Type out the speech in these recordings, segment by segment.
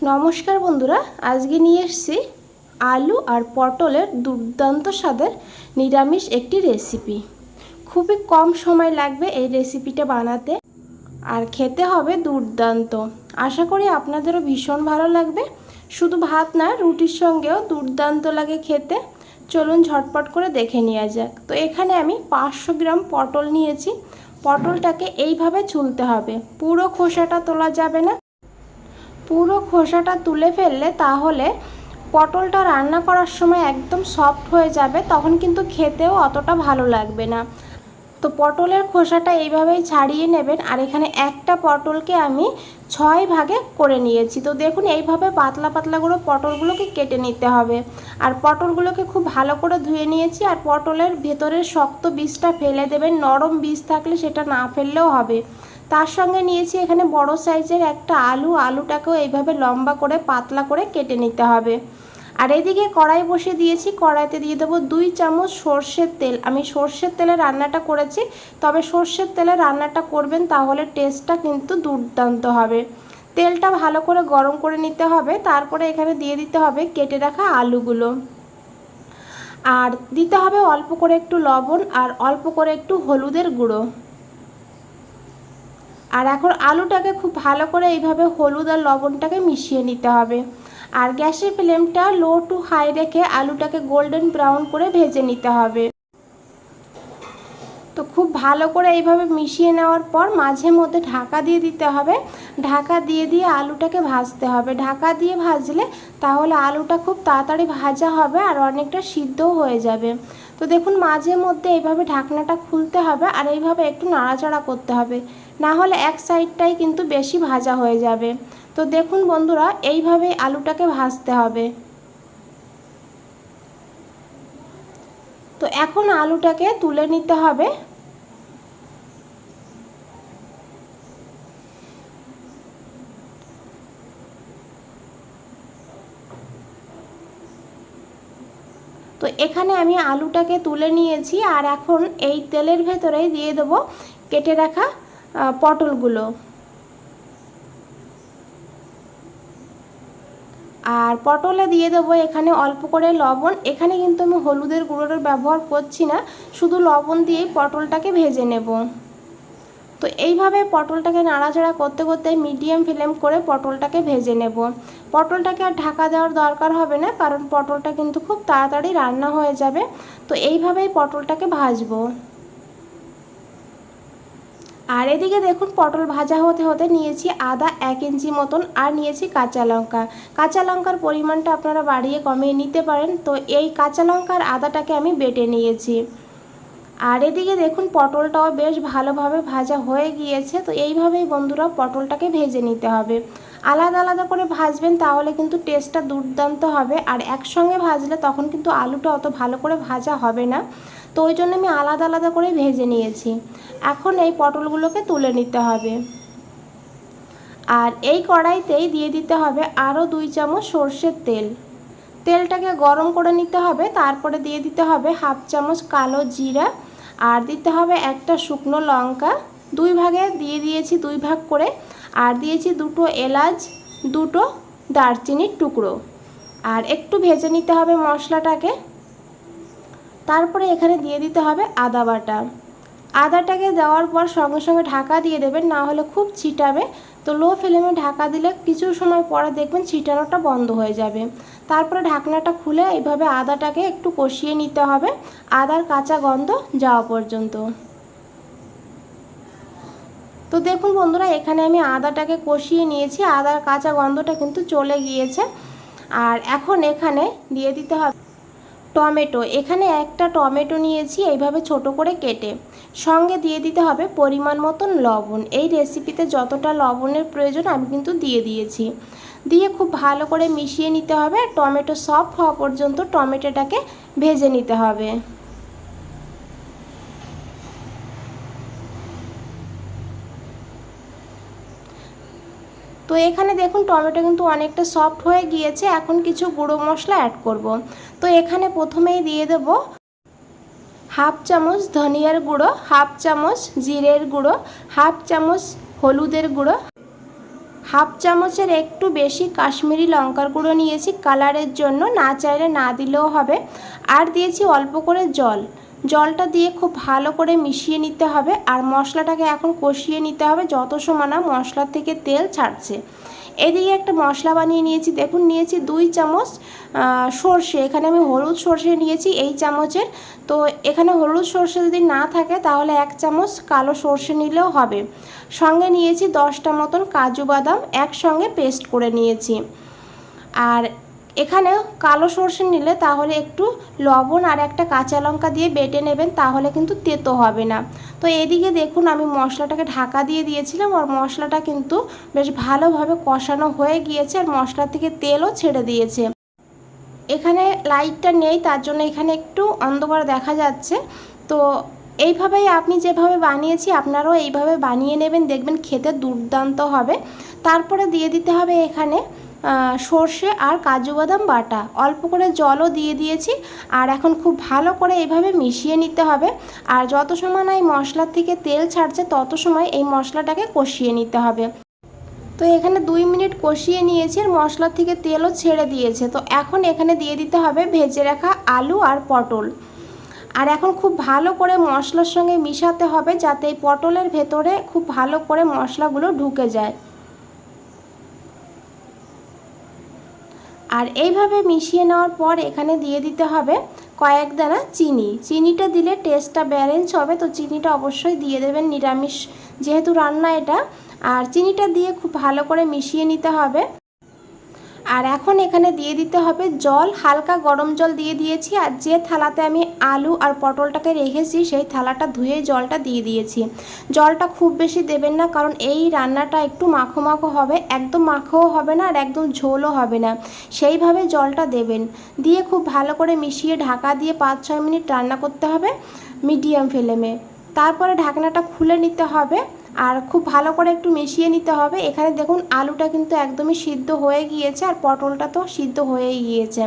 নমস্কার বন্ধুরা, আজকে নিয়ে এসেছি আলু আর পটলের দুর্দান্ত স্বাদের নিরামিষ একটি রেসিপি। খুবই কম সময় লাগবে এই রেসিপিটা বানাতে, আর খেতে হবে দুর্দান্ত। আশা করি আপনাদেরও ভীষণ ভালো লাগবে। শুধু ভাত না, রুটির সঙ্গেও দুর্দান্ত লাগে খেতে। চলুন ঝটপট করে দেখে নেওয়া যাক। তো এখানে আমি 500 গ্রাম পটল নিয়েছি। পটলটাকে এইভাবে ছুলতে হবে, পুরো খোসাটা তোলা যাবে না। পুরো খোসাটা তুলে ফেললে তাহলে পটলটা রান্না করার সময় একদম সফট হয়ে যাবে, তখন কিন্তু খেতেও অতটা ভালো লাগবে না। তো পটলের খোসাটা এইভাবেই ছাড়িয়ে নেবেন। আর এখানে একটা পটলকে আমি 6 ভাগে করে নিয়েছি। তো দেখুন, এইভাবে পাতলা পাতলা করে পটলগুলোকে কেটে নিতে হবে। আর পটলগুলোকে খুব ভালো করে ধুয়ে নিয়েছি। আর পটলের ভেতরের শক্ত বীজটা ফেলে দেবেন, নরম বীজ থাকলে সেটা না ফেললেও হবে। তার সঙ্গে নিয়েছি এখানে বড় সাইজের একটা আলুটাকেও এইভাবে লম্বা করে পাতলা করে কেটে নিতে হবে। আর এদিকে কড়াই বসিয়ে দিয়েছি। কড়াইতে দিয়ে দেবো 2 চামচ সর্ষের তেল। আমি সর্ষের তেলে রান্নাটা করেছি, তবে সর্ষের তেলে রান্নাটা করবেন তাহলে টেস্টটা কিন্তু দুর্দান্ত হবে। তেলটা ভালো করে গরম করে নিতে হবে। তারপরে এখানে দিয়ে দিতে হবে কেটে রাখা আলুগুলো, আর দিতে হবে অল্প করে একটু লবণ আর অল্প করে একটু হলুদের গুঁড়ো। আর এখন আলুটাকে খুব ভালো করে এইভাবে হলুদ আর লবণটাকে মিশিয়ে নিতে হবে। আর গ্যাসের ফ্লেমটা লো টু হাই রেখে আলুটাকে গোল্ডেন ব্রাউন করে ভেজে নিতে হবে। তো খুব ভালো করে এইভাবে মিশিয়ে নেওয়ার পর মাঝে মধ্যে ঢাকা দিয়ে দিতে হবে। ঢাকা দিয়ে দিয়ে আলুটাকে ভাজতে হবে। ঢাকা দিয়ে ভাজলে তাহলে আলুটা খুব তাড়াতাড়ি ভাজা হবে আর অনেকটা সিদ্ধও হয়ে যাবে। তো দেখুন, মাঝে মধ্যে এইভাবে ঢাকনাটা খুলতে হবে আর এইভাবে একটু নাড়াচাড়া করতে হবে, না হলে এক সাইডটাই কিন্তু বেশি ভাজা হয়ে যাবে। তো দেখুন বন্ধুরা, এইভাবেই আলুটাকে ভাজতে হবে। তো এখন আলুটাকে তুলে নিতে হবে। তো এখানে আমি আলুটাকে তুলে নিয়েছি। আর এখন এই তেলের ভেতরেই দিয়ে দেবো কেটে রাখা পটলগুলো। আর পটলে দিয়ে দেবো এখানে অল্প করে লবণ। এখানে কিন্তু আমি হলুদের গুঁড়োর ব্যবহার করছি না, শুধু লবণ দিয়েই পটলটাকে ভেজে নেব। তো এইভাবে পটলটাকে নাড়াচাড়া করতে করতে মিডিয়াম ফ্লেম করে পটলটাকে ভেজে নেব। পটলটাকে আর ঢাকা দেওয়ার দরকার হবে না, কারণ পটলটা কিন্তু খুব তাড়াতাড়ি রান্না হয়ে যাবে। তো এইভাবেই পটলটাকে ভাজবো। আর এদিকে দেখুন, পটল ভাজা হতে হতে নিয়েছি আদা 1 ইঞ্চি মতন, আর নিয়েছি কাঁচা লঙ্কা। কাঁচা লঙ্কার পরিমাণটা আপনারা বাড়িয়ে কমিয়ে নিতে পারেন। তো এই কাঁচা লঙ্কার আদাটাকে আমি বেটে নিয়েছি। আর এদিকে দেখুন, পটলটাও বেশ ভালোভাবে ভাজা হয়ে গিয়েছে। তো এইভাবেই বন্ধুরা পটলটাকে ভেজে নিতে হবে। আলাদা আলাদা করে ভাজবেন, তাহলে কিন্তু টেস্টটা দুর্দান্ত হবে। আর একসঙ্গে ভাজলে তখন কিন্তু আলুটা অত ভালো করে ভাজা হবে না। তো ওই জন্য আমি আলাদা আলাদা করে ভেজে নিয়েছি। এখন এই পটলগুলোকে তুলে নিতে হবে। আর এই কড়াইতেই দিয়ে দিতে হবে আরও 2 চামচ সর্ষের তেল। তেলটাকে গরম করে নিতে হবে। তারপরে দিয়ে দিতে হবে 1/2 চামচ কালো জিরা, আর দিতে হবে একটা শুকনো লঙ্কা। 2 ভাগে দিয়ে দিয়েছি, 2 ভাগ করে। আর দিয়েছি 2টো এলাচ, 2টো দারচিনির টুকরো। আর একটু ভেজে নিতে হবে মশলাটাকে। তারপরে এখানে দিয়ে দিতে হবে আদা বাটা। আদাটাকে দেওয়ার পর সঙ্গে সঙ্গে ঢাকা দিয়ে দেবেন, না হলে খুব ছিটাবে। তো লো ফ্লেমে ঢাকা দিলে কিছু সময় পরে দেখবেন ছিটানোটা বন্ধ হয়ে যাবে। তারপরে ঢাকনাটা খুলে এইভাবে আদাটাকে একটু কষিয়ে নিতে হবে, আদার কাঁচা গন্ধ যাওয়া পর্যন্ত। তো দেখুন বন্ধুরা, এখানে আমি আদাটাকে কষিয়ে নিয়েছি, আদার কাঁচা গন্ধটা কিন্তু চলে গিয়েছে। আর এখন এখানে দিয়ে দিতে হবে টমেটো। এখানে একটা টমেটো নিয়েছি এইভাবে ছোট করে কেটে। সঙ্গে দিয়ে দিতে হবে পরিমাণ মতন লবণ। এই রেসিপিতে যতটা লবণের প্রয়োজন আমি কিন্তু দিয়ে দিয়েছি। দিয়ে খুব ভালো করে মিশিয়ে নিতে হবে। টমেটো সফট হওয়া পর্যন্ত টমেটোটাকে ভেজে নিতে হবে। তো এখানে দেখুন, টমেটো কিন্তু অনেকটা সফট হয়ে গিয়েছে। এখন কিছু গুঁড়ো মশলা অ্যাড করব। তো এখানে প্রথমেই দিয়ে দেব 1/2 চামচ ধনিয়ার গুঁড়ো, 1/2 চামচ জিরের গুঁড়ো, 1/2 চামচ হলুদের গুঁড়ো, হাফ চামচের একটু বেশি কাশ্মীরি লঙ্কার গুঁড়ো নিয়েছি কালারের জন্য, না চাইলে না দিলেও হবে। আর দিয়েছি অল্প করে জল। জলটা দিয়ে খুব ভালো করে মিশিয়ে নিতে হবে। আর মশলাটাকে এখন কষিয়ে নিতে হবে যত সময় না মশলা থেকে তেল ছাড়ছে। এদিকে একটা মশলা বানিয়ে নিয়েছি, দেখুন নিয়েছি 2 চামচ সর্ষে। এখানে আমি হলুদ সর্ষে নিয়েছি এই চামচের। তো এখানে হলুদ সর্ষে যদি না থাকে তাহলে 1 চামচ কালো সর্ষে নিলেও হবে। সঙ্গে নিয়েছি 10টা মতন কাজু বাদাম একসঙ্গে পেস্ট করে নিয়েছি। আর এখানে কালো সর্ষে নিলে তাহলে একটু লবণ আর একটা কাঁচা লঙ্কা দিয়ে বেটে নেবেন, তাহলে কিন্তু তেতো হবে না। তো এদিকে দেখুন আমি মশলাটাকে ঢাকা দিয়ে দিয়েছিলাম, আর মশলাটা কিন্তু বেশ ভালোভাবে কষানো হয়ে গিয়েছে আর মশলা থেকে তেলও ছেড়ে দিয়েছে। এখানে লাইটটা নেই তার জন্য এখানে একটু অন্ধকার দেখা যাচ্ছে। তো এইভাবেই আমি যেভাবে বানিয়েছি আপনারাও এইভাবে বানিয়ে নেবেন, দেখবেন খেতে দুর্দান্ত হবে। তারপরে দিয়ে দিতে হবে এখানে সর্ষে আর কাজু বাদাম বাটা, অল্প করে জলও দিয়ে দিয়েছি। আর এখন খুব ভালো করে এইভাবে মিশিয়ে নিতে হবে। আর যত সময় না এই মশলার থেকে তেল ছাড়ছে তত সময় এই মশলাটাকে কষিয়ে নিতে হবে। তো এখানে 2 মিনিট কষিয়ে নিয়েছি আর মশলার থেকে তেলও ছেড়ে দিয়েছে। তো এখন এখানে দিয়ে দিতে হবে ভেজে রাখা আলু আর পটল। আর এখন খুব ভালো করে মশলার সঙ্গে মিশাতে হবে যাতে এই পটলের ভেতরে খুব ভালো করে মশলাগুলো ঢুকে যায়। আর এইভাবে মিশিয়ে নেওয়ার পর এখানে দিয়ে দিতে হবে কয়েক দানা চিনি। চিনিটা দিলে টেস্টটা ব্যালেন্স হবে, তো চিনিটা অবশ্যই দিয়ে দেবেন, নিরামিষ যেহেতু রান্না এটা। আর চিনিটা দিয়ে খুব ভালো করে মিশিয়ে নিতে হবে। আর এখন এখানে দিয়ে দিতে হবে জল, হালকা গরম জল দিয়ে দিয়েছি। আর যে থালাতে আমি আলু আর পটলটাকে রেখেছি সেই থালাটা ধুয়ে জলটা দিয়ে দিয়েছি। জলটা খুব বেশি দেবেন না, কারণ এই রান্নাটা একটু মাখো মাখো হবে, একদম মাখোও হবে না আর একদম ঝোলও হবে না, সেইভাবে জলটা দেবেন। দিয়ে খুব ভালো করে মিশিয়ে ঢাকা দিয়ে 5-6 মিনিট রান্না করতে হবে মিডিয়াম ফ্লেমে। তারপরে ঢাকনাটা খুলে নিতে হবে আর খুব ভালো করে একটু মিশিয়ে নিতে হবে। এখানে দেখুন আলুটা কিন্তু একদমই সিদ্ধ হয়ে গিয়েছে আর পটলটা তো সিদ্ধ হয়েই গিয়েছে।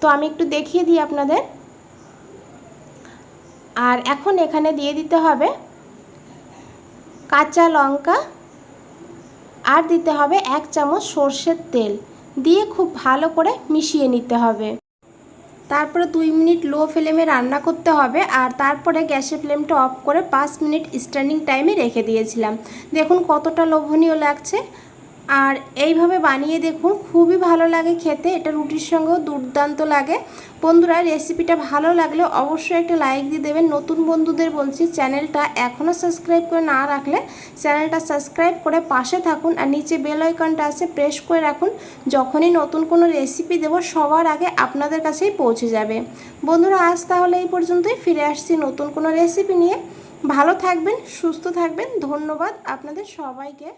তো আমি একটু দেখিয়ে দিই আপনাদের। আর এখন এখানে দিয়ে দিতে হবে কাঁচা লঙ্কা আর দিতে হবে 1 চামচ সর্ষের তেল, দিয়ে খুব ভালো করে মিশিয়ে নিতে হবে। তারপরে 2 মিনিট লো ফ্লেমে রান্না করতে হবে। আর তারপরে গ্যাসের ফ্লেমটা অফ করে 5 মিনিট স্ট্যান্ডিং টাইমে রেখে দিয়েছিলাম। দেখুন কতটা লোভনীয় লাগছে। আর এইভাবে বানিয়ে দেখুন, খুবই ভালো লাগে খেতে, এটা রুটির সঙ্গেও দুর্দান্ত লাগে। বন্ধুরা রেসিপিটা ভালো লাগলে অবশ্যই একটা লাইক দিয়ে দেবেন। নতুন বন্ধুদের বলছি চ্যানেলটা এখনও সাবস্ক্রাইব করে না রাখলে চ্যানেলটা সাবস্ক্রাইব করে পাশে থাকুন। আর নিচে বেল আইকনটা আছে প্রেস করে রাখুন, যখনই নতুন কোনো রেসিপি দেব সবার আগে আপনাদের কাছেই পৌঁছে যাবে। বন্ধুরা আজ তাহলে এই পর্যন্তই, ফিরে আসছি নতুন কোনো রেসিপি নিয়ে। ভালো থাকবেন, সুস্থ থাকবেন। ধন্যবাদ আপনাদের সবাইকে।